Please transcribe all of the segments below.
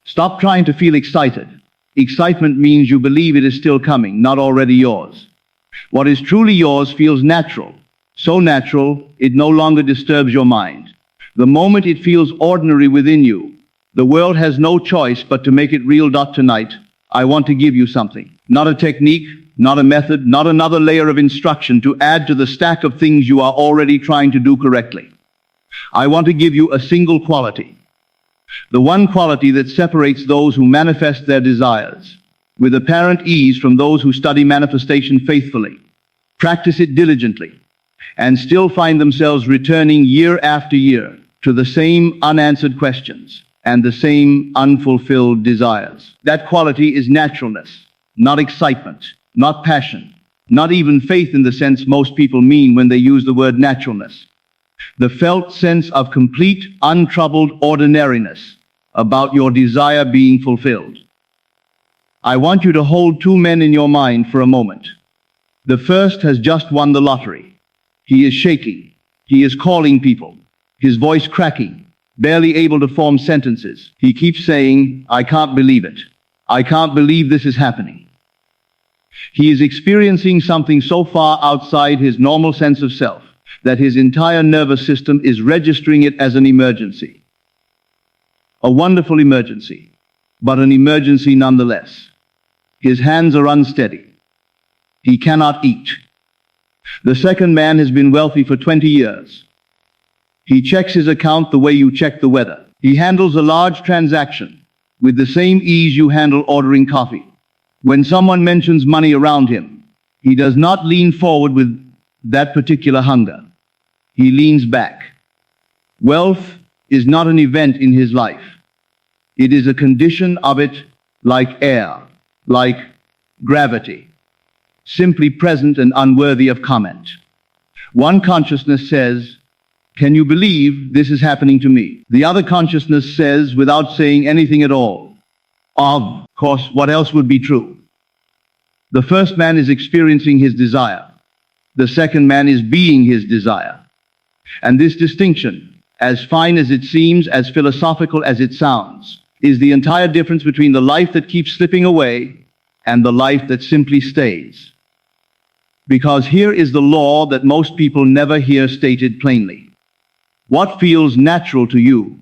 Stop trying to feel excited. Excitement means you believe it is still coming, not already yours. What is truly yours feels natural. So natural, it no longer disturbs your mind. The moment it feels ordinary within you, the world has no choice but to make it real. Tonight, I want to give you something. Not a technique, not a method, not another layer of instruction to add to the stack of things you are already trying to do correctly. I want to give you a single quality. The one quality that separates those who manifest their desires with apparent ease from those who study manifestation faithfully, practice it diligently, and still find themselves returning year after year to the same unanswered questions and the same unfulfilled desires. That quality is naturalness, not excitement, not passion, not even faith in the sense most people mean when they use the word naturalness. The felt sense of complete, untroubled ordinariness about your desire being fulfilled. I want you to hold two men in your mind for a moment. The first has just won the lottery. He is shaking. He is calling people, his voice cracking, barely able to form sentences. He keeps saying, "I can't believe it. I can't believe this is happening." He is experiencing something so far outside his normal sense of self that his entire nervous system is registering it as an emergency. A wonderful emergency, but an emergency nonetheless. His hands are unsteady. He cannot eat. The second man has been wealthy for 20 years. He checks his account the way you check the weather. He handles a large transaction with the same ease you handle ordering coffee. When someone mentions money around him, he does not lean forward with that particular hunger. He leans back. Wealth is not an event in his life. It is a condition of it, like air, like gravity, simply present and unworthy of comment. One consciousness says, "Can you believe this is happening to me?" The other consciousness says, without saying anything at all, "Of course, what else would be true?" The first man is experiencing his desire. The second man is being his desire. And this distinction, as fine as it seems, as philosophical as it sounds, is the entire difference between the life that keeps slipping away and the life that simply stays. Because here is the law that most people never hear stated plainly. What feels natural to you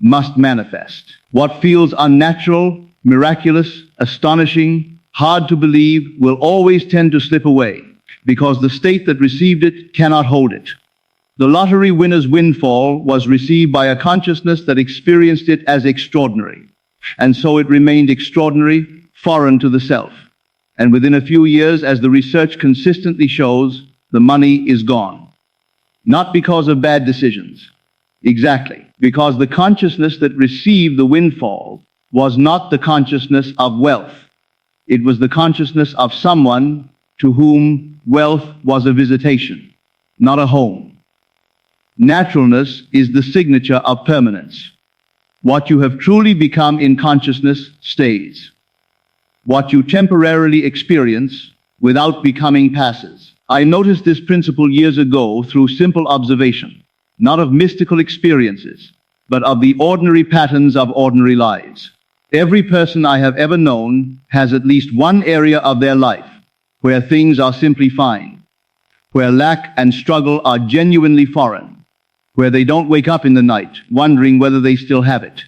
must manifest. What feels unnatural, miraculous, astonishing, hard to believe will always tend to slip away, because the state that received it cannot hold it. The lottery winner's windfall was received by a consciousness that experienced it as extraordinary, and so it remained extraordinary, foreign to the self. And within a few years, as the research consistently shows, the money is gone. Not because of bad decisions. Exactly. Because the consciousness that received the windfall was not the consciousness of wealth. It was the consciousness of someone to whom wealth was a visitation, not a home. Naturalness is the signature of permanence. What you have truly become in consciousness stays. What you temporarily experience without becoming passes. I noticed this principle years ago through simple observation, not of mystical experiences, but of the ordinary patterns of ordinary lives. Every person I have ever known has at least one area of their life where things are simply fine, where lack and struggle are genuinely foreign, where they don't wake up in the night wondering whether they still have it.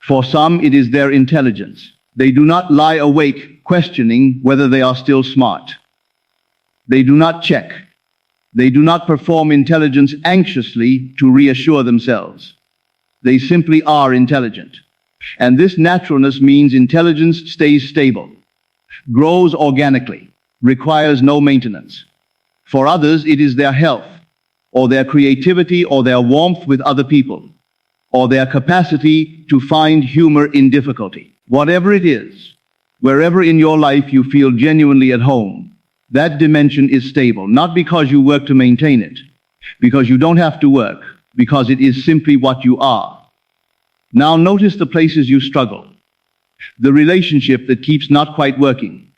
For some, it is their intelligence. They do not lie awake questioning whether they are still smart. They do not check. They do not perform intelligence anxiously to reassure themselves. They simply are intelligent. And this naturalness means intelligence stays stable, grows organically, requires no maintenance. For others, it is their health, or their creativity, or their warmth with other people, or their capacity to find humor in difficulty. Whatever it is, wherever in your life you feel genuinely at home, that dimension is stable, not because you work to maintain it, because you don't have to work, because it is simply what you are. Now notice the places you struggle, the relationship that keeps not quite working,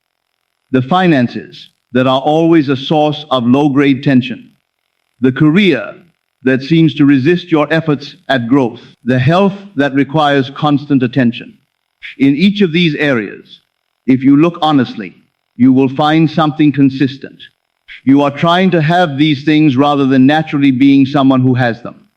the finances that are always a source of low-grade tension, the career that seems to resist your efforts at growth, the health that requires constant attention. In each of these areas, if you look honestly, you will find something consistent. You are trying to have these things rather than naturally being someone who has them.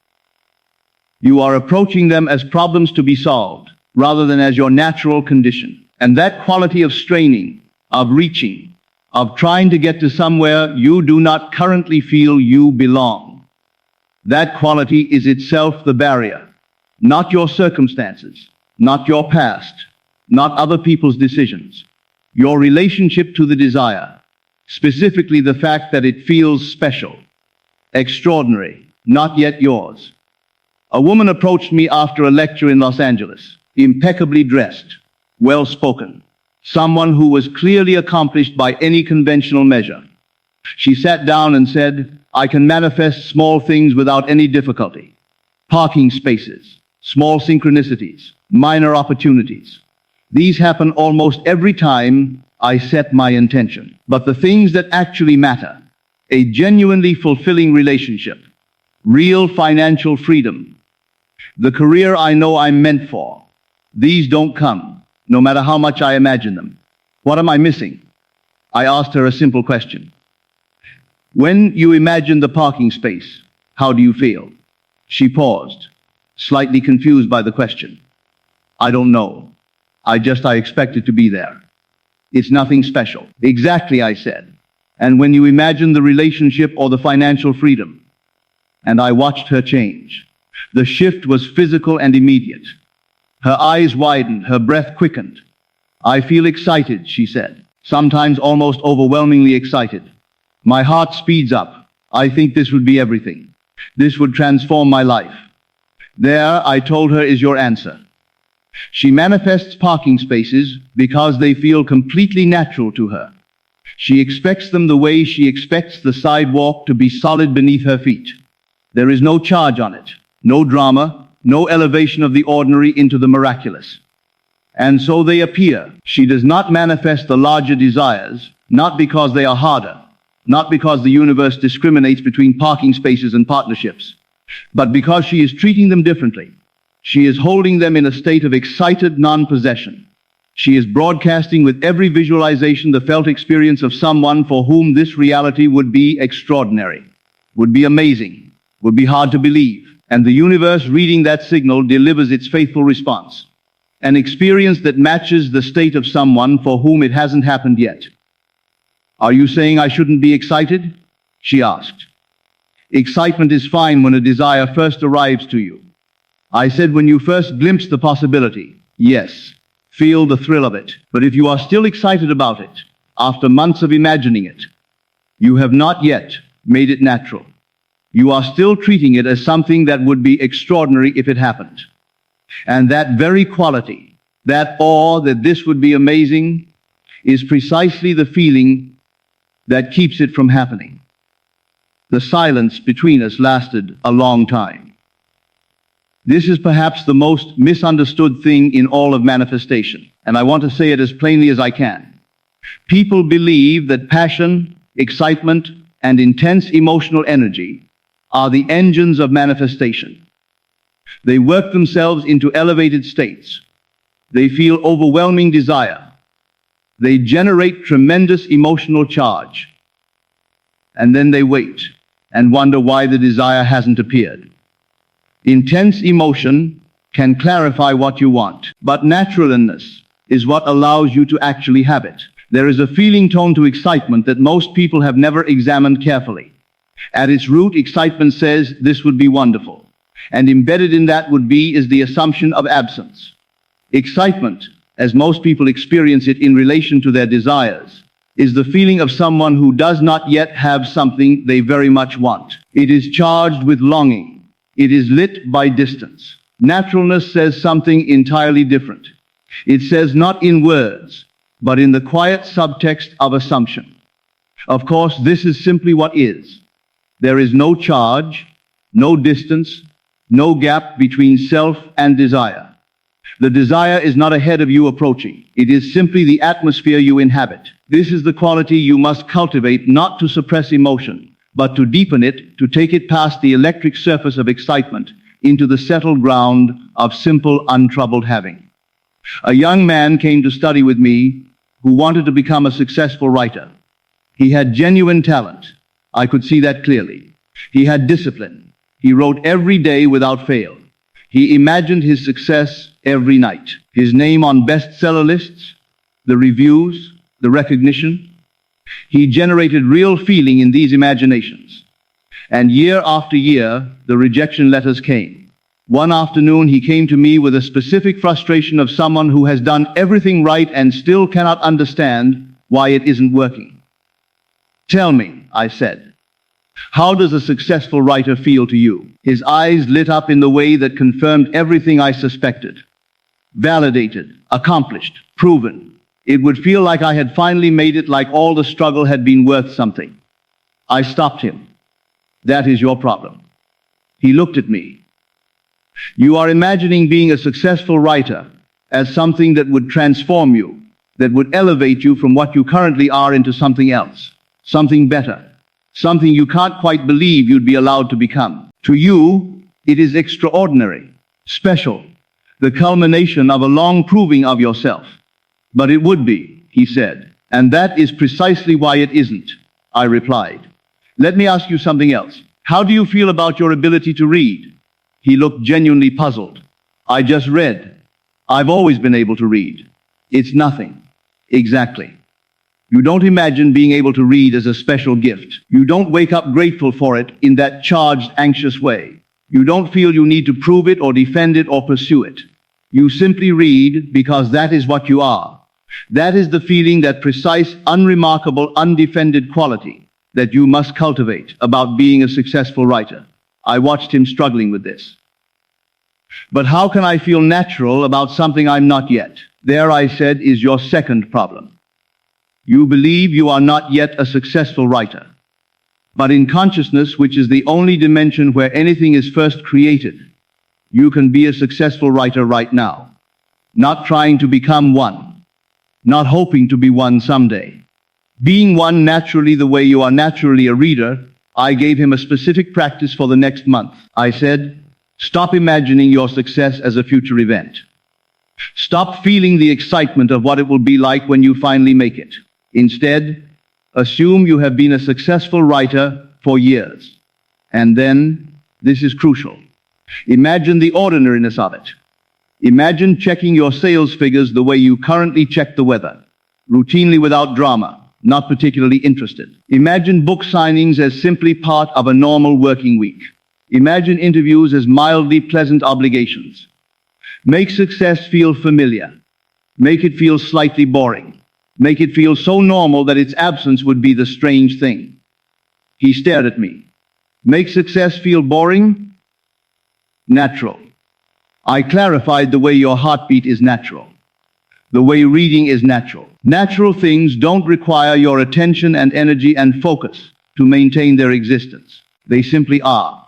You are approaching them as problems to be solved, rather than as your natural condition. And that quality of straining, of reaching, of trying to get to somewhere you do not currently feel you belong, that quality is itself the barrier, not your circumstances, not your past, not other people's decisions, your relationship to the desire, specifically the fact that it feels special, extraordinary, not yet yours. A woman approached me after a lecture in Los Angeles, impeccably dressed, well-spoken, someone who was clearly accomplished by any conventional measure. She sat down and said, "I can manifest small things without any difficulty. Parking spaces, small synchronicities, minor opportunities. These happen almost every time I set my intention. But the things that actually matter, a genuinely fulfilling relationship, real financial freedom, the career I know I'm meant for, these don't come, no matter how much I imagine them. What am I missing?" I asked her a simple question. "When you imagine the parking space, how do you feel?" She paused, slightly confused by the question. "I don't know. I expect it to be there. It's nothing special." "Exactly," I said. "And when you imagine the relationship or the financial freedom?" And I watched her change. The shift was physical and immediate. Her eyes widened, her breath quickened. "I feel excited," she said, "sometimes almost overwhelmingly excited. My heart speeds up. I think this would be everything. This would transform my life." There, I told her, is your answer. She manifests parking spaces because they feel completely natural to her. She expects them the way she expects the sidewalk to be solid beneath her feet. There is no charge on it, no drama, no elevation of the ordinary into the miraculous. And so they appear. She does not manifest the larger desires, not because they are harder, not because the universe discriminates between parking spaces and partnerships, but because she is treating them differently. She is holding them in a state of excited non-possession. She is broadcasting with every visualization the felt experience of someone for whom this reality would be extraordinary, would be amazing, would be hard to believe. And the universe, reading that signal, delivers its faithful response. An experience that matches the state of someone for whom it hasn't happened yet. "Are you saying I shouldn't be excited?" she asked. "Excitement is fine when a desire first arrives to you." I said, "When you first glimpse the possibility, yes, feel the thrill of it. But if you are still excited about it, after months of imagining it, you have not yet made it natural. You are still treating it as something that would be extraordinary if it happened. And that very quality, that awe that this would be amazing, is precisely the feeling that keeps it from happening." The silence between us lasted a long time. This is perhaps the most misunderstood thing in all of manifestation, and I want to say it as plainly as I can. People believe that passion, excitement, and intense emotional energy are the engines of manifestation. They work themselves into elevated states. They feel overwhelming desire. They generate tremendous emotional charge. And then they wait and wonder why the desire hasn't appeared. Intense emotion can clarify what you want, but naturalness is what allows you to actually have it. There is a feeling tone to excitement that most people have never examined carefully. At its root, excitement says, "This would be wonderful." And embedded in that would be is the assumption of absence. Excitement, as most people experience it in relation to their desires, is the feeling of someone who does not yet have something they very much want. It is charged with longing. It is lit by distance. Naturalness says something entirely different. It says not in words, but in the quiet subtext of assumption. Of course, this is simply what is. There is no charge, no distance, no gap between self and desire. The desire is not ahead of you approaching. It is simply the atmosphere you inhabit. This is the quality you must cultivate, not to suppress emotion, but to deepen it, to take it past the electric surface of excitement into the settled ground of simple, untroubled having. A young man came to study with me who wanted to become a successful writer. He had genuine talent. I could see that clearly. He had discipline. He wrote every day without fail. He imagined his success every night. His name on bestseller lists, the reviews, the recognition. He generated real feeling in these imaginations. And year after year, the rejection letters came. One afternoon, he came to me with a specific frustration of someone who has done everything right and still cannot understand why it isn't working. Tell me, I said, how does a successful writer feel to you? His eyes lit up in the way that confirmed everything I suspected. Validated, accomplished, proven. It would feel like I had finally made it, like all the struggle had been worth something. I stopped him. That is your problem. He looked at me. You are imagining being a successful writer as something that would transform you, that would elevate you from what you currently are into something else, something better, something you can't quite believe you'd be allowed to become. To you, it is extraordinary, special, the culmination of a long proving of yourself. But it would be, he said, and that is precisely why it isn't, I replied. Let me ask you something else. How do you feel about your ability to read? He looked genuinely puzzled. I just read. I've always been able to read. It's nothing. Exactly. You don't imagine being able to read as a special gift. You don't wake up grateful for it in that charged, anxious way. You don't feel you need to prove it or defend it or pursue it. You simply read because that is what you are. That is the feeling, that precise, unremarkable, undefended quality that you must cultivate about being a successful writer. I watched him struggling with this. But how can I feel natural about something I'm not yet? There, I said, is your second problem. You believe you are not yet a successful writer. But in consciousness, which is the only dimension where anything is first created, you can be a successful writer right now. Not trying to become one. Not hoping to be one someday. Being one naturally, the way you are naturally a reader. I gave him a specific practice for the next month. I said, stop imagining your success as a future event. Stop feeling the excitement of what it will be like when you finally make it. Instead, assume you have been a successful writer for years. And then, this is crucial, imagine the ordinariness of it. Imagine checking your sales figures the way you currently check the weather, routinely without drama, not particularly interested. Imagine book signings as simply part of a normal working week. Imagine interviews as mildly pleasant obligations. Make success feel familiar. Make it feel slightly boring. Make it feel so normal that its absence would be the strange thing. He stared at me. Make success feel boring? Natural. I clarified, the way your heartbeat is natural. The way reading is natural. Natural things don't require your attention and energy and focus to maintain their existence. They simply are.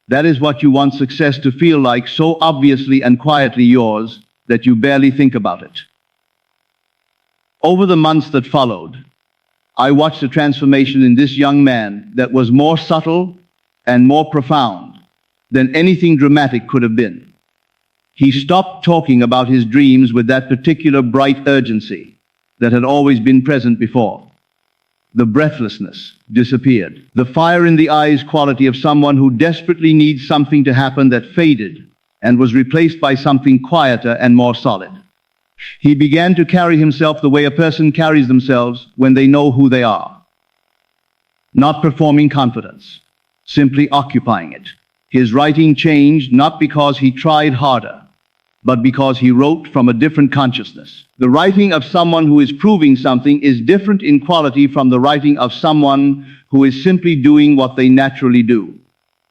That is what you want success to feel like, so obviously and quietly yours that you barely think about it. Over the months that followed, I watched a transformation in this young man that was more subtle and more profound than anything dramatic could have been. He stopped talking about his dreams with that particular bright urgency that had always been present before. The breathlessness disappeared. The fire in the eyes quality of someone who desperately needs something to happen that faded and was replaced by something quieter and more solid. He began to carry himself the way a person carries themselves when they know who they are. Not performing confidence, simply occupying it. His writing changed not because he tried harder, but because he wrote from a different consciousness. The writing of someone who is proving something is different in quality from the writing of someone who is simply doing what they naturally do.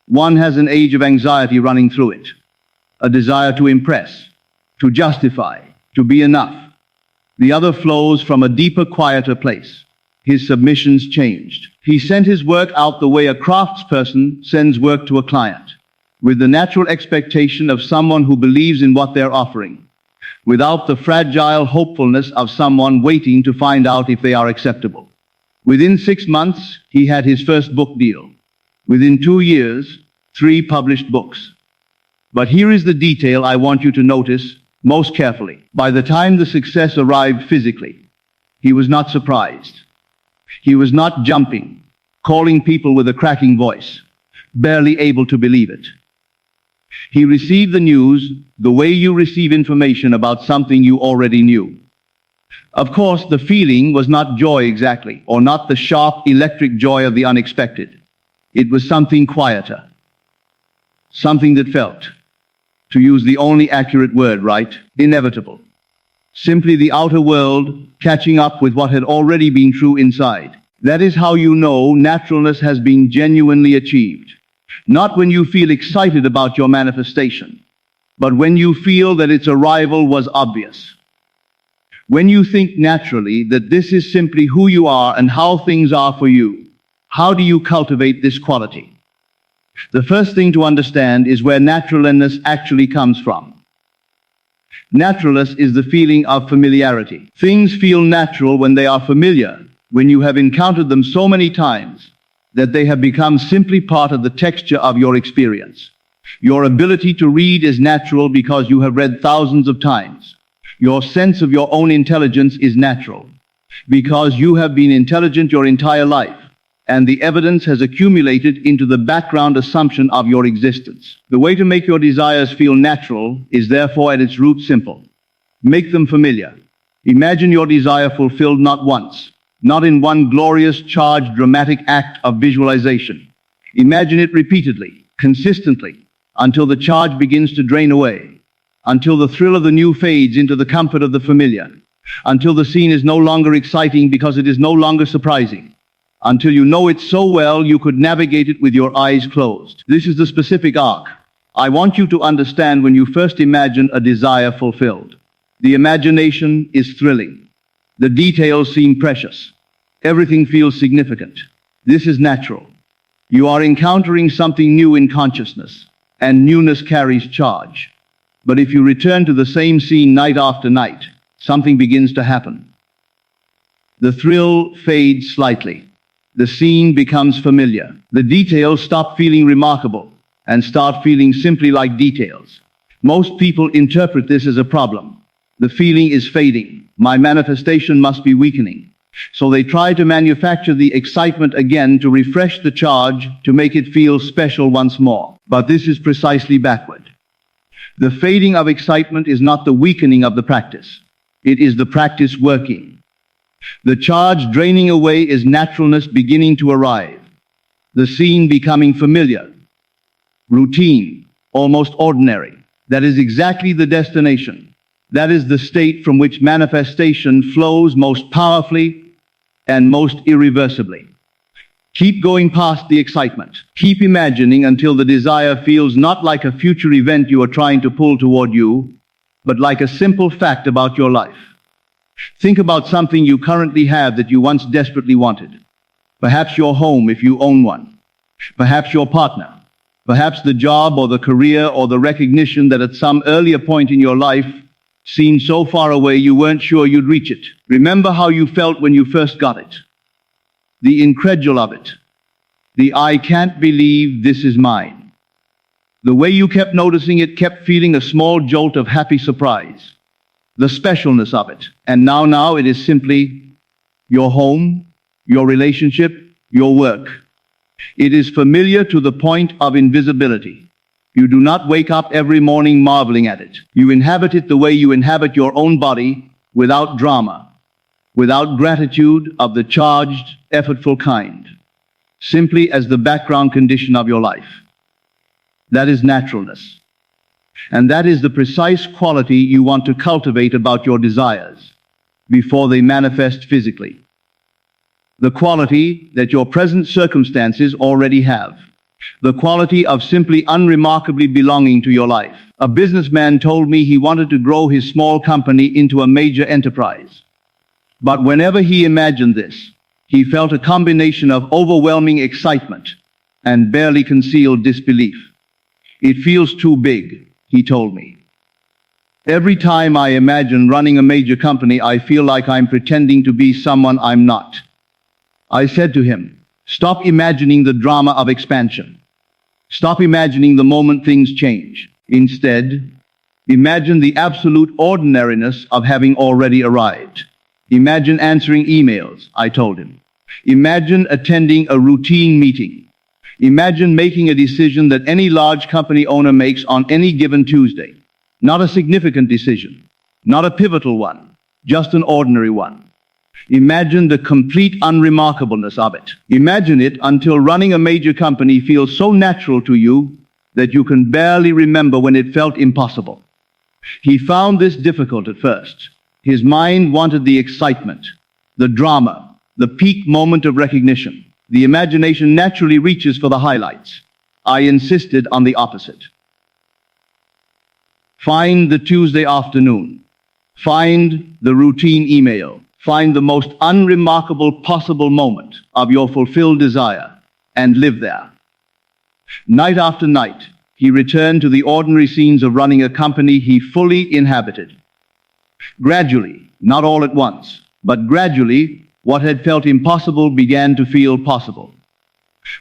One has an age of anxiety running through it, a desire to impress, to justify, to be enough. The other flows from a deeper, quieter place. His submissions changed. He sent his work out the way a craftsperson sends work to a client, with the natural expectation of someone who believes in what they're offering, without the fragile hopefulness of someone waiting to find out if they are acceptable. Within 6 months, he had his first book deal. Within 2 years, 3 published books. But here is the detail I want you to notice most carefully. By the time the success arrived physically, he was not surprised. He was not jumping, calling people with a cracking voice, barely able to believe it. He received the news the way you receive information about something you already knew. Of course, the feeling was not joy exactly, or not the sharp electric joy of the unexpected. It was something quieter, something that felt, to use the only accurate word, right, inevitable. Simply the outer world catching up with what had already been true inside. That is how you know naturalness has been genuinely achieved. Not when you feel excited about your manifestation, but when you feel that its arrival was obvious. When you think naturally that this is simply who you are and how things are for you, how do you cultivate this quality? The first thing to understand is where naturalness actually comes from. Naturalness is the feeling of familiarity. Things feel natural when they are familiar, when you have encountered them so many times that they have become simply part of the texture of your experience. Your ability to read is natural because you have read thousands of times. Your sense of your own intelligence is natural because you have been intelligent your entire life, and the evidence has accumulated into the background assumption of your existence. The way to make your desires feel natural is therefore at its root simple. Make them familiar. Imagine your desire fulfilled not once, not in one glorious, charged, dramatic act of visualization. Imagine it repeatedly, consistently, until the charge begins to drain away, until the thrill of the new fades into the comfort of the familiar, until the scene is no longer exciting because it is no longer surprising, until you know it so well you could navigate it with your eyes closed. This is the specific arc I want you to understand when you first imagine a desire fulfilled. The imagination is thrilling. The details seem precious. Everything feels significant. This is natural. You are encountering something new in consciousness, and newness carries charge. But if you return to the same scene night after night, something begins to happen. The thrill fades slightly. The scene becomes familiar. The details stop feeling remarkable and start feeling simply like details. Most people interpret this as a problem. The feeling is fading. My manifestation must be weakening. So they try to manufacture the excitement again to refresh the charge, to make it feel special once more. But this is precisely backward. The fading of excitement is not the weakening of the practice. It is the practice working. The charge draining away is naturalness beginning to arrive. The scene becoming familiar, routine, almost ordinary. That is exactly the destination. That is the state from which manifestation flows most powerfully and most irreversibly. Keep going past the excitement. Keep imagining until the desire feels not like a future event you are trying to pull toward you, but like a simple fact about your life. Think about something you currently have that you once desperately wanted. Perhaps your home if you own one. Perhaps your partner. Perhaps the job or the career or the recognition that at some earlier point in your life seemed so far away you weren't sure you'd reach it. Remember how you felt when you first got it. The incredulity of it. The I can't believe this is mine. The way you kept noticing it, kept feeling a small jolt of happy surprise. The specialness of it. And now it is simply your home, your relationship, your work. It is familiar to the point of invisibility. You do not wake up every morning marveling at it. You inhabit it the way you inhabit your own body, without drama, without gratitude of the charged, effortful kind, simply as the background condition of your life. That is naturalness. And that is the precise quality you want to cultivate about your desires before they manifest physically. The quality that your present circumstances already have. The quality of simply unremarkably belonging to your life. A businessman told me he wanted to grow his small company into a major enterprise. But whenever he imagined this, he felt a combination of overwhelming excitement and barely concealed disbelief. It feels too big, he told me. Every time I imagine running a major company, I feel like I'm pretending to be someone I'm not. I said to him, Stop imagining the drama of expansion. Stop imagining the moment things change. Instead, imagine the absolute ordinariness of having already arrived. Imagine answering emails, I told him. Imagine attending a routine meeting. Imagine making a decision that any large company owner makes on any given Tuesday. Not a significant decision, not a pivotal one, just an ordinary one. Imagine the complete unremarkableness of it. Imagine it until running a major company feels so natural to you that you can barely remember when it felt impossible. He found this difficult at first. His mind wanted the excitement, the drama, the peak moment of recognition. The imagination naturally reaches for the highlights. I insisted on the opposite. Find the Tuesday afternoon. Find the routine email. Find the most unremarkable possible moment of your fulfilled desire and live there. Night after night, he returned to the ordinary scenes of running a company he fully inhabited. Gradually, not all at once, but gradually, what had felt impossible began to feel possible.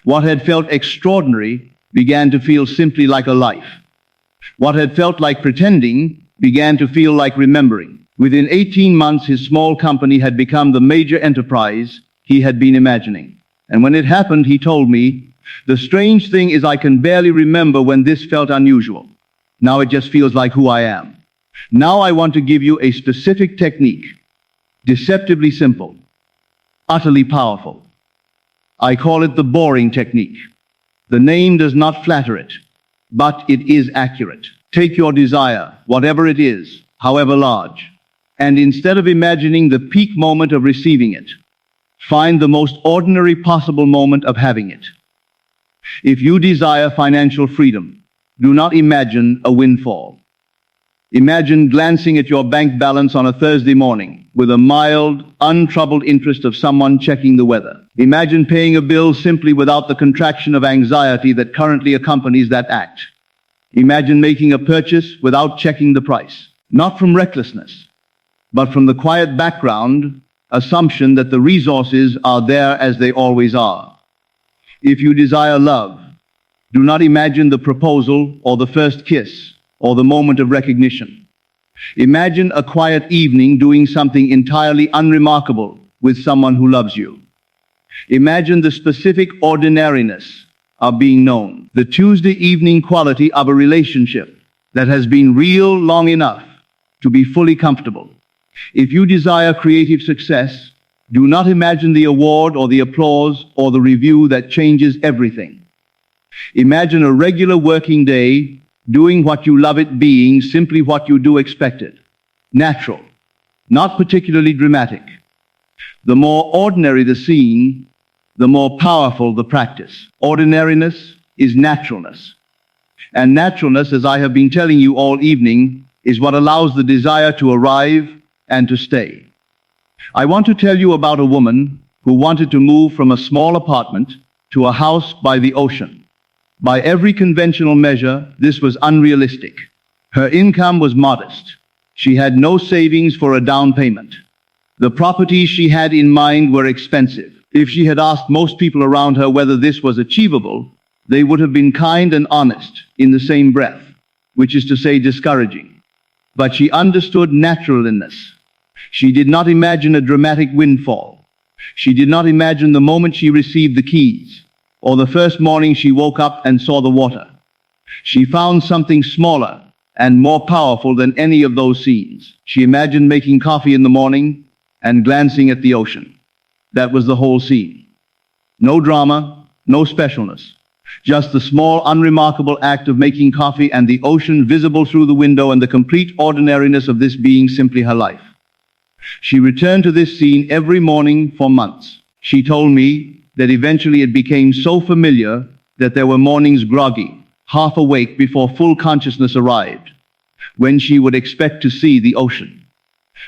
What had felt extraordinary began to feel simply like a life. What had felt like pretending began to feel like remembering. Within 18 months, his small company had become the major enterprise he had been imagining. And when it happened, he told me, "The strange thing is I can barely remember when this felt unusual. Now it just feels like who I am." Now I want to give you a specific technique, deceptively simple, utterly powerful. I call it the boring technique. The name does not flatter it, but it is accurate. Take your desire, whatever it is, however large, and instead of imagining the peak moment of receiving it, find the most ordinary possible moment of having it. If you desire financial freedom, do not imagine a windfall. Imagine glancing at your bank balance on a Thursday morning with a mild, untroubled interest of someone checking the weather. Imagine paying a bill simply without the contraction of anxiety that currently accompanies that act. Imagine making a purchase without checking the price, not from recklessness, but from the quiet background assumption that the resources are there as they always are. If you desire love, do not imagine the proposal or the first kiss or the moment of recognition. Imagine a quiet evening doing something entirely unremarkable with someone who loves you. Imagine the specific ordinariness of being known, the Tuesday evening quality of a relationship that has been real long enough to be fully comfortable. If you desire creative success, do not imagine the award or the applause or the review that changes everything. Imagine a regular working day doing what you love it being simply what you do expected. Natural, not particularly dramatic. The more ordinary the scene, the more powerful the practice. Ordinariness is naturalness. And naturalness, as I have been telling you all evening, is what allows the desire to arrive and to stay. I want to tell you about a woman who wanted to move from a small apartment to a house by the ocean. By every conventional measure, this was unrealistic. Her income was modest. She had no savings for a down payment. The properties she had in mind were expensive. If she had asked most people around her whether this was achievable, they would have been kind and honest in the same breath, which is to say discouraging. But she understood naturalness. She did not imagine a dramatic windfall. She did not imagine the moment she received the keys, or the first morning she woke up and saw the water. She found something smaller and more powerful than any of those scenes. She imagined making coffee in the morning and glancing at the ocean. That was the whole scene. No drama, no specialness. Just the small, unremarkable act of making coffee and the ocean visible through the window and the complete ordinariness of this being simply her life. She returned to this scene every morning for months. She told me that eventually it became so familiar that there were mornings groggy, half awake before full consciousness arrived, when she would expect to see the ocean.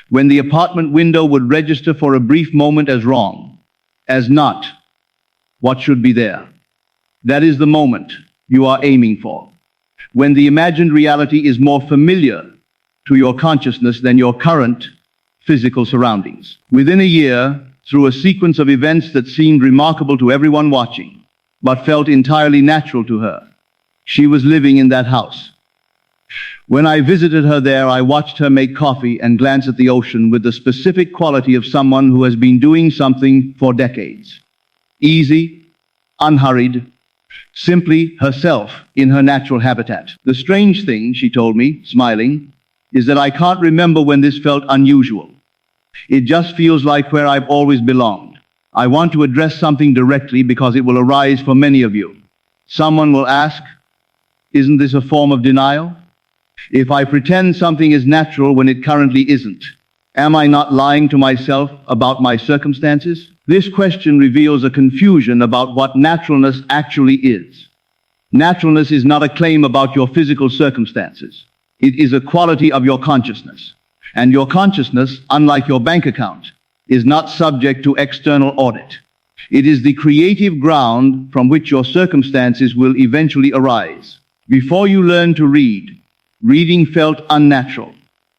When the apartment window would register for a brief moment as wrong, as not what should be there. That is the moment you are aiming for. When the imagined reality is more familiar to your consciousness than your current physical surroundings. Within a year, through a sequence of events that seemed remarkable to everyone watching, but felt entirely natural to her. She was living in that house. When I visited her there, I watched her make coffee and glance at the ocean with the specific quality of someone who has been doing something for decades. Easy, unhurried, simply herself in her natural habitat. The strange thing, she told me, smiling, is that I can't remember when this felt unusual. It just feels like where I've always belonged. I want to address something directly because it will arise for many of you. Someone will ask, isn't this a form of denial? If I pretend something is natural when it currently isn't, am I not lying to myself about my circumstances? This question reveals a confusion about what naturalness actually is. Naturalness is not a claim about your physical circumstances. It is a quality of your consciousness. And your consciousness, unlike your bank account, is not subject to external audit. It is the creative ground from which your circumstances will eventually arise. Before you learn to read, reading felt unnatural,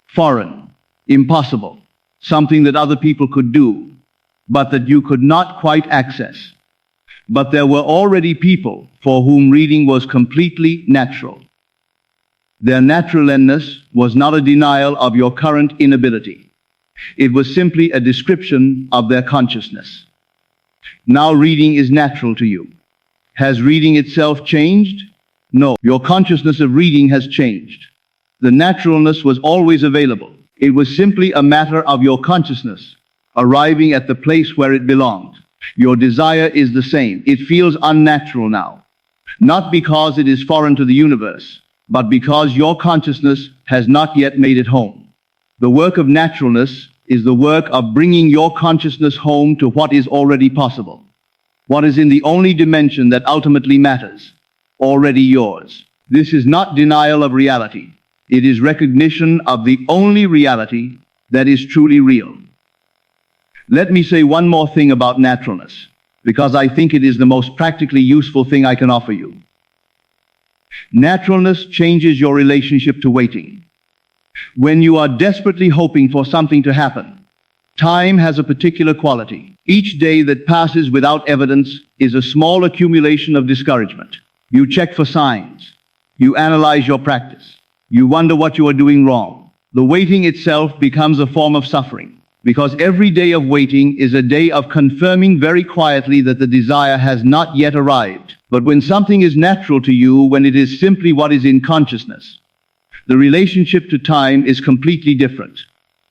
foreign, impossible, something that other people could do, but that you could not quite access. But there were already people for whom reading was completely natural. Their naturalness was not a denial of your current inability. It was simply a description of their consciousness. Now reading is natural to you. Has reading itself changed? No. Your consciousness of reading has changed. The naturalness was always available. It was simply a matter of your consciousness arriving at the place where it belonged. Your desire is the same. It feels unnatural now. Not because it is foreign to the universe, but because your consciousness has not yet made it home. The work of naturalness is the work of bringing your consciousness home to what is already possible. What is in the only dimension that ultimately matters, already yours. This is not denial of reality. It is recognition of the only reality that is truly real. Let me say one more thing about naturalness, because I think it is the most practically useful thing I can offer you. Naturalness changes your relationship to waiting. When you are desperately hoping for something to happen, time has a particular quality. Each day that passes without evidence is a small accumulation of discouragement. You check for signs. You analyze your practice. You wonder what you are doing wrong. The waiting itself becomes a form of suffering, because every day of waiting is a day of confirming very quietly that the desire has not yet arrived. But when something is natural to you, when it is simply what is in consciousness, the relationship to time is completely different.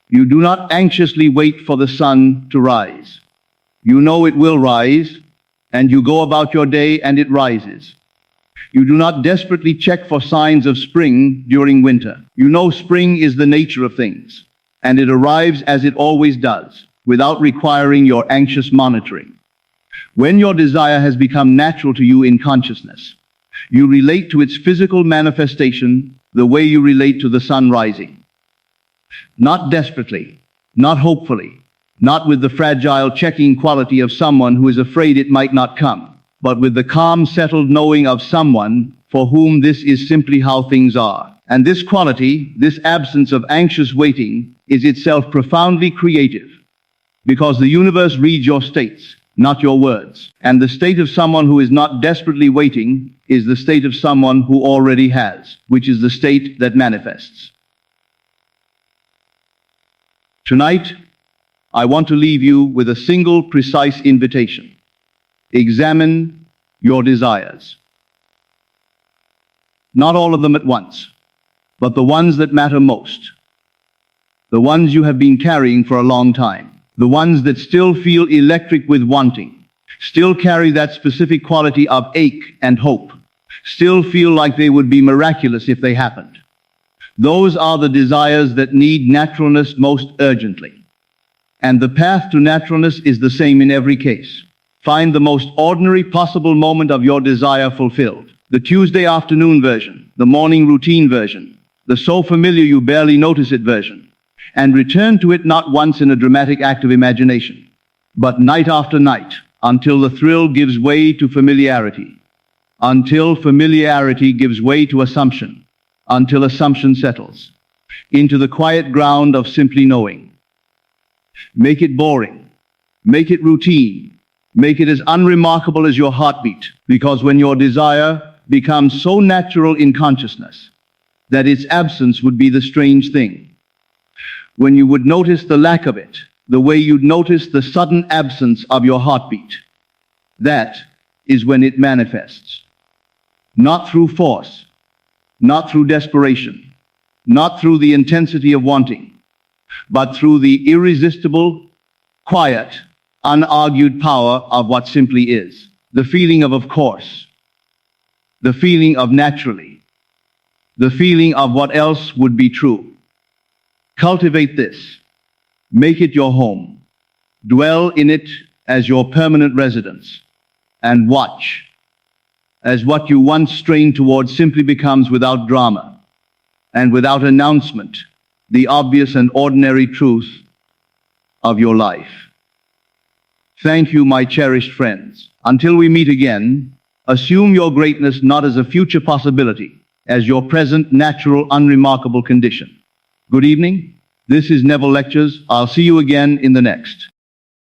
You do not anxiously wait for the sun to rise. You know it will rise, and you go about your day and it rises. You do not desperately check for signs of spring during winter. You know spring is the nature of things, and it arrives as it always does, without requiring your anxious monitoring. When your desire has become natural to you in consciousness, you relate to its physical manifestation the way you relate to the sun rising. Not desperately, not hopefully, not with the fragile checking quality of someone who is afraid it might not come, but with the calm, settled knowing of someone for whom this is simply how things are. And this quality, this absence of anxious waiting, is itself profoundly creative, because the universe reads your states, not your words. And the state of someone who is not desperately waiting is the state of someone who already has, which is the state that manifests. Tonight, I want to leave you with a single precise invitation. Examine your desires. Not all of them at once, but the ones that matter most. The ones you have been carrying for a long time. The ones that still feel electric with wanting. Still carry that specific quality of ache and hope. Still feel like they would be miraculous if they happened. Those are the desires that need naturalness most urgently. And the path to naturalness is the same in every case. Find the most ordinary possible moment of your desire fulfilled. The Tuesday afternoon version, the morning routine version, the so familiar you barely notice it version, and return to it not once in a dramatic act of imagination, but night after night, until the thrill gives way to familiarity, until familiarity gives way to assumption, until assumption settles into the quiet ground of simply knowing. Make it boring. Make it routine. Make it as unremarkable as your heartbeat, because when your desire becomes so natural in consciousness that its absence would be the strange thing, when you would notice the lack of it, the way you'd notice the sudden absence of your heartbeat, that is when it manifests. Not through force, not through desperation, not through the intensity of wanting, but through the irresistible, quiet, unargued power of what simply is. The feeling of course. The feeling of naturally. The feeling of what else would be true. Cultivate this. Make it your home. Dwell in it as your permanent residence. And watch as what you once strained towards simply becomes, without drama and without announcement, the obvious and ordinary truth of your life. Thank you, my cherished friends. Until we meet again, assume your greatness not as a future possibility, as your present, natural, unremarkable condition. Good evening. This is Neville Lectures. I'll see you again in the next.